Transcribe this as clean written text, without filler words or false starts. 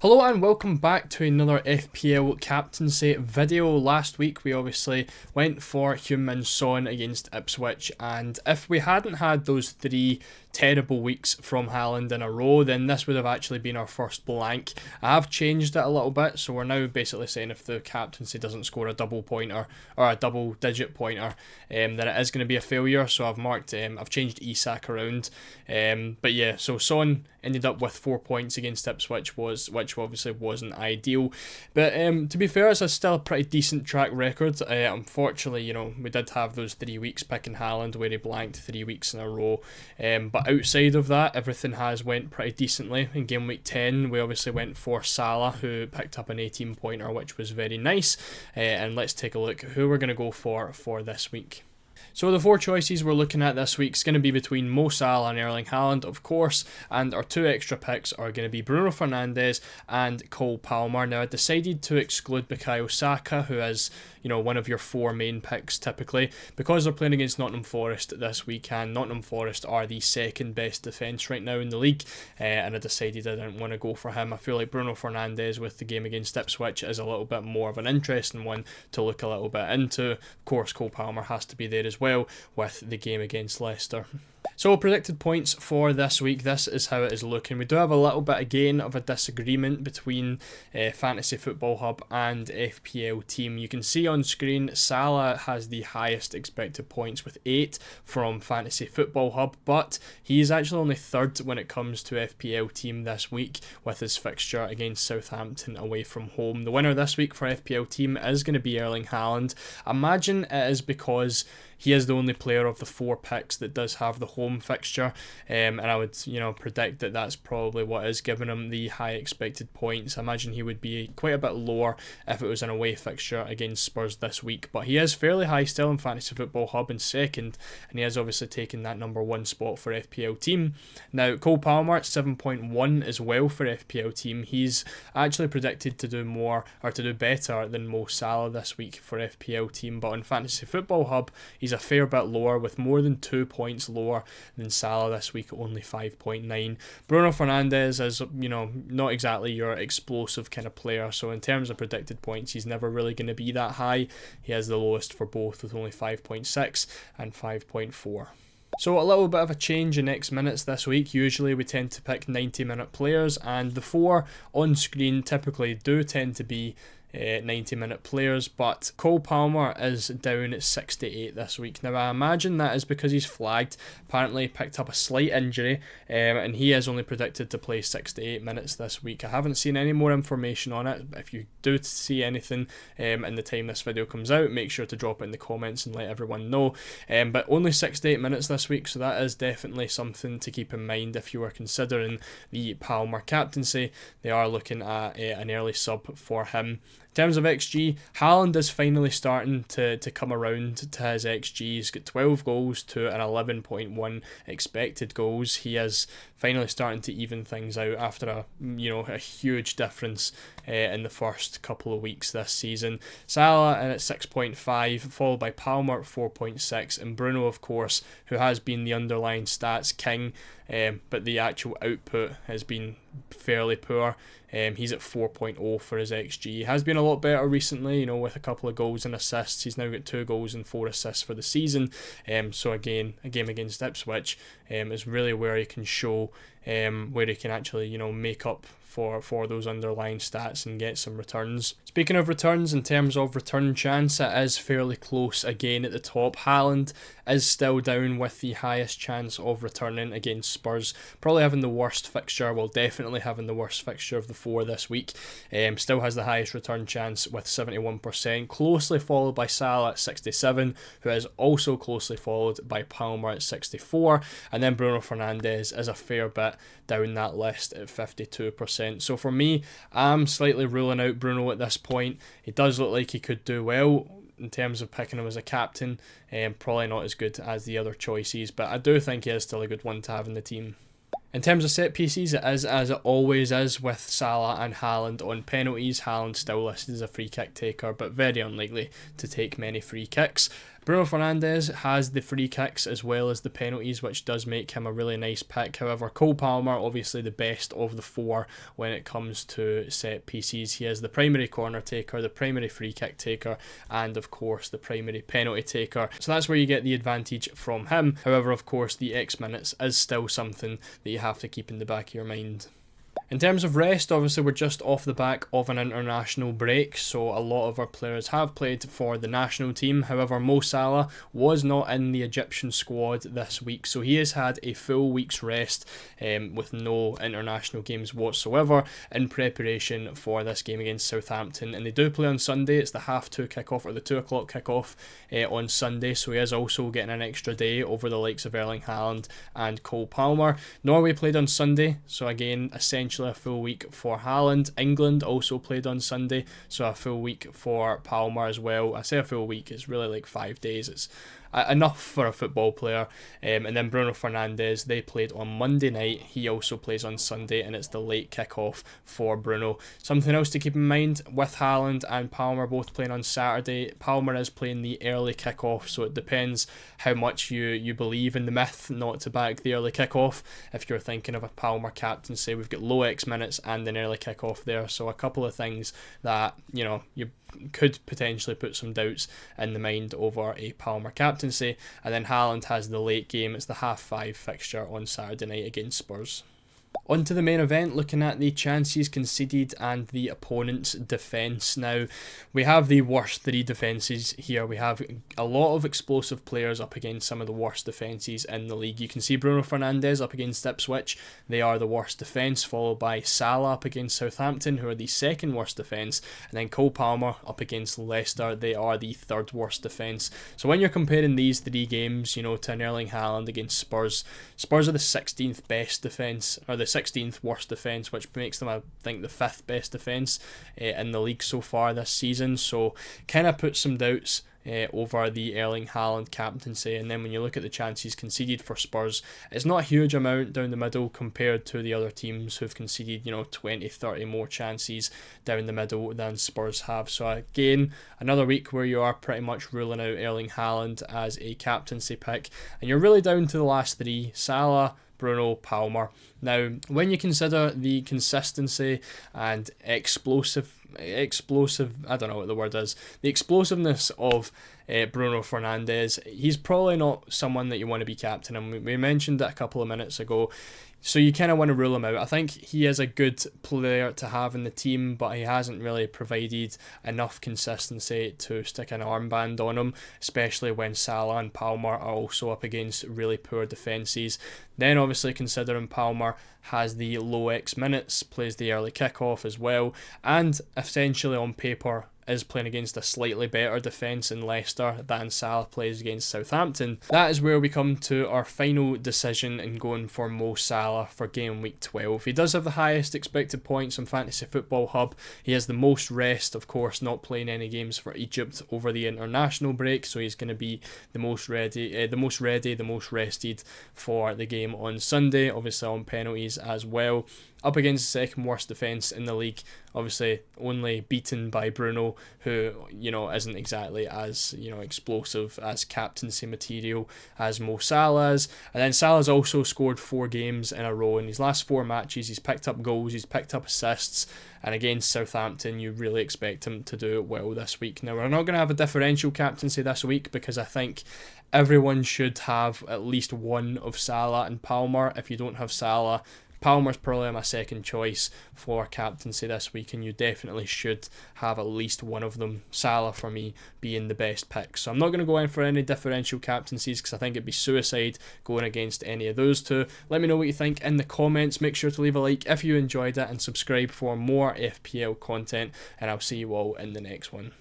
Hello and welcome back to another FPL captaincy video. Last week we obviously went for Heung-min Son against Ipswich, and if we hadn't had those three terrible weeks from Haaland in a row, then this would have actually been our first blank. I have changed it a little bit, so we're now basically saying if the captaincy doesn't score a double pointer or a double digit pointer, then it is going to be a failure. So I've changed Isak around, but yeah, so Son ended up with 4 points against Ipswich, which obviously wasn't ideal. But to be fair, it's still a pretty decent track record. Unfortunately, we did have those 3 weeks picking Haaland where he blanked 3 weeks in a row. But outside of that, everything has went pretty decently. In game week 10, we obviously went for Salah, who picked up an 18 pointer, which was very nice. And let's take a look at who we're going to go for this week. So the four choices we're looking at this week is going to be between Mo Salah and Erling Haaland, of course, and our two extra picks are going to be Bruno Fernandes and Cole Palmer. Now, I decided to exclude Bukayo Saka, who is, one of your four main picks typically, because they're playing against Nottingham Forest this week, and Nottingham Forest are the second best defence right now in the league, and I decided I didn't want to go for him. I feel like Bruno Fernandes with the game against Ipswich is a little bit more of an interesting one to look a little bit into. Of course, Cole Palmer has to be there as well with the game against Leicester. So predicted points for this week, this is how it is looking. We do have a little bit again of a disagreement between Fantasy Football Hub and FPL Team. You can see on screen Salah has the highest expected points with 8 from Fantasy Football Hub, but he is actually only third when it comes to FPL Team this week with his fixture against Southampton away from home. The winner this week for FPL Team is going to be Erling Haaland. Imagine it is because he is the only player of the 4 picks that does have the home fixture, and I would, predict that that's probably what is giving him the high expected points. I imagine he would be quite a bit lower if it was an away fixture against Spurs this week, but he is fairly high still in Fantasy Football Hub in second, and he has obviously taken that number 1 spot for FPL Team. Now, Cole Palmer at 7.1 as well for FPL Team. He's actually predicted to do more or to do better than Mo Salah this week for FPL Team, but in Fantasy Football Hub, he's a fair bit lower, with more than 2 points lower than Salah this week, only 5.9. Bruno Fernandes is, not exactly your explosive kind of player, so in terms of predicted points, he's never really going to be that high. He has the lowest for both with only 5.6 and 5.4. So a little bit of a change in X minutes this week. Usually we tend to pick 90-minute players, and the 4 on screen typically do tend to be 90-minute players, but Cole Palmer is down at 68 this week. Now, I imagine that is because he's flagged. Apparently he picked up a slight injury, and he is only predicted to play 68 minutes this week. I haven't seen any more information on it. If you do see anything in the time this video comes out, make sure to drop it in the comments and let everyone know. But only 68 minutes this week, so that is definitely something to keep in mind if you are considering the Palmer captaincy. They are looking at an early sub for him. In terms of XG, Haaland is finally starting to come around to his XG. He's got 12 goals to an 11.1 expected goals. He is finally starting to even things out after a huge difference in the first couple of weeks this season. Salah at 6.5, followed by Palmer at 4.6, and Bruno, of course, who has been the underlying stats king, but the actual output has been fairly poor. He's at 4.0 for his XG. He has been a lot better recently, with a couple of goals and assists. He's now got 2 goals and 4 assists for the season. So again, a game against Ipswich is really where he can show where he can actually, make up for those underlying stats and get some returns. Speaking of returns, in terms of return chance, it is fairly close again at the top. Haaland is still down with the highest chance of returning against Spurs, probably having the worst fixture, well, definitely having the worst fixture of the 4 this week. Still has the highest return chance with 71%, closely followed by Salah at 67, who is also closely followed by Palmer at 64, and then Bruno Fernandes is a fair bit down that list at 52%. So for me, I'm slightly ruling out Bruno at this point. It does look like he could do well in terms of picking him as a captain, probably not as good as the other choices, but I do think he is still a good one to have in the team. In terms of set pieces, it is as it always is with Salah and Haaland on penalties. Haaland still listed as a free kick taker, but very unlikely to take many free kicks. Bruno Fernandes has the free kicks as well as the penalties, which does make him a really nice pick. However, Cole Palmer, obviously the best of the four when it comes to set pieces. He is the primary corner taker, the primary free kick taker, and of course the primary penalty taker. So that's where you get the advantage from him. However, of course, the X minutes is still something that you have to keep in the back of your mind. In terms of rest, obviously we're just off the back of an international break, so a lot of our players have played for the national team. However, Mo Salah was not in the Egyptian squad this week, so he has had a full week's rest with no international games whatsoever in preparation for this game against Southampton. And they do play on Sunday. It's the 2:30 kickoff, or the 2 o'clock kickoff on Sunday, so he is also getting an extra day over the likes of Erling Haaland and Cole Palmer. Norway played on Sunday, so again, essentially a full week for Haaland. England also played on Sunday, so a full week for Palmer as well. I say a full week, it's really like 5 days. It's enough for a football player. And then Bruno Fernandes, they played on Monday night. He also plays on Sunday, and it's the late kickoff for Bruno. Something else to keep in mind with Haaland and Palmer both playing on Saturday. Palmer is playing the early kickoff, so it depends how much you believe in the myth not to back the early kickoff. If you're thinking of a Palmer captaincy, we've got low X minutes and an early kickoff there, so a couple of things that you could potentially put some doubts in the mind over a Palmer captaincy. And then Haaland has the late game. It's the 5:30 fixture on Saturday night against Spurs. On to the main event, looking at the chances conceded and the opponent's defence. Now, we have the worst three defences here. We have a lot of explosive players up against some of the worst defences in the league. You can see Bruno Fernandes up against Ipswich. They are the worst defence, followed by Salah up against Southampton, who are the second worst defence, and then Cole Palmer up against Leicester. They are the third worst defence. So when you're comparing these three games, to an Erling Haaland against Spurs, Spurs are the 16th best defence, or the 16th worst defence, which makes them, I think, the 5th best defence in the league so far this season. So kind of puts some doubts over the Erling Haaland captaincy. And then when you look at the chances conceded for Spurs, it's not a huge amount down the middle compared to the other teams who've conceded 20, 30 more chances down the middle than Spurs have. So again, another week where you are pretty much ruling out Erling Haaland as a captaincy pick, and you're really down to the last three: Salah, Bruno, Palmer. Now, when you consider the consistency and explosive, I don't know what the word is, the explosiveness of Bruno Fernandes, he's probably not someone that you want to be captain. And we mentioned it a couple of minutes ago. So you kind of want to rule him out. I think he is a good player to have in the team, but he hasn't really provided enough consistency to stick an armband on him, especially when Salah and Palmer are also up against really poor defences. Then obviously considering Palmer has the low X minutes, plays the early kickoff as well, and essentially on paper is playing against a slightly better defence in Leicester than Salah plays against Southampton. That is where we come to our final decision in going for Mo Salah for game week 12. He does have the highest expected points on Fantasy Football Hub. He has the most rest, of course, not playing any games for Egypt over the international break, so he's going to be the most ready, the most rested for the game on Sunday, obviously on penalties as well. Up against the second worst defence in the league, obviously only beaten by Bruno, who isn't exactly as explosive as captaincy material as Mo Salah is. And then Salah's also scored 4 games in a row in his last 4 matches. He's picked up goals, he's picked up assists, and against Southampton you really expect him to do it well this week. Now, we're not going to have a differential captaincy this week because I think everyone should have at least one of Salah and Palmer. If you don't have Salah, Palmer's probably my second choice for captaincy this week, and you definitely should have at least one of them. Salah, for me, being the best pick. So I'm not going to go in for any differential captaincies because I think it'd be suicide going against any of those two. Let me know what you think in the comments. Make sure to leave a like if you enjoyed it and subscribe for more FPL content, and I'll see you all in the next one.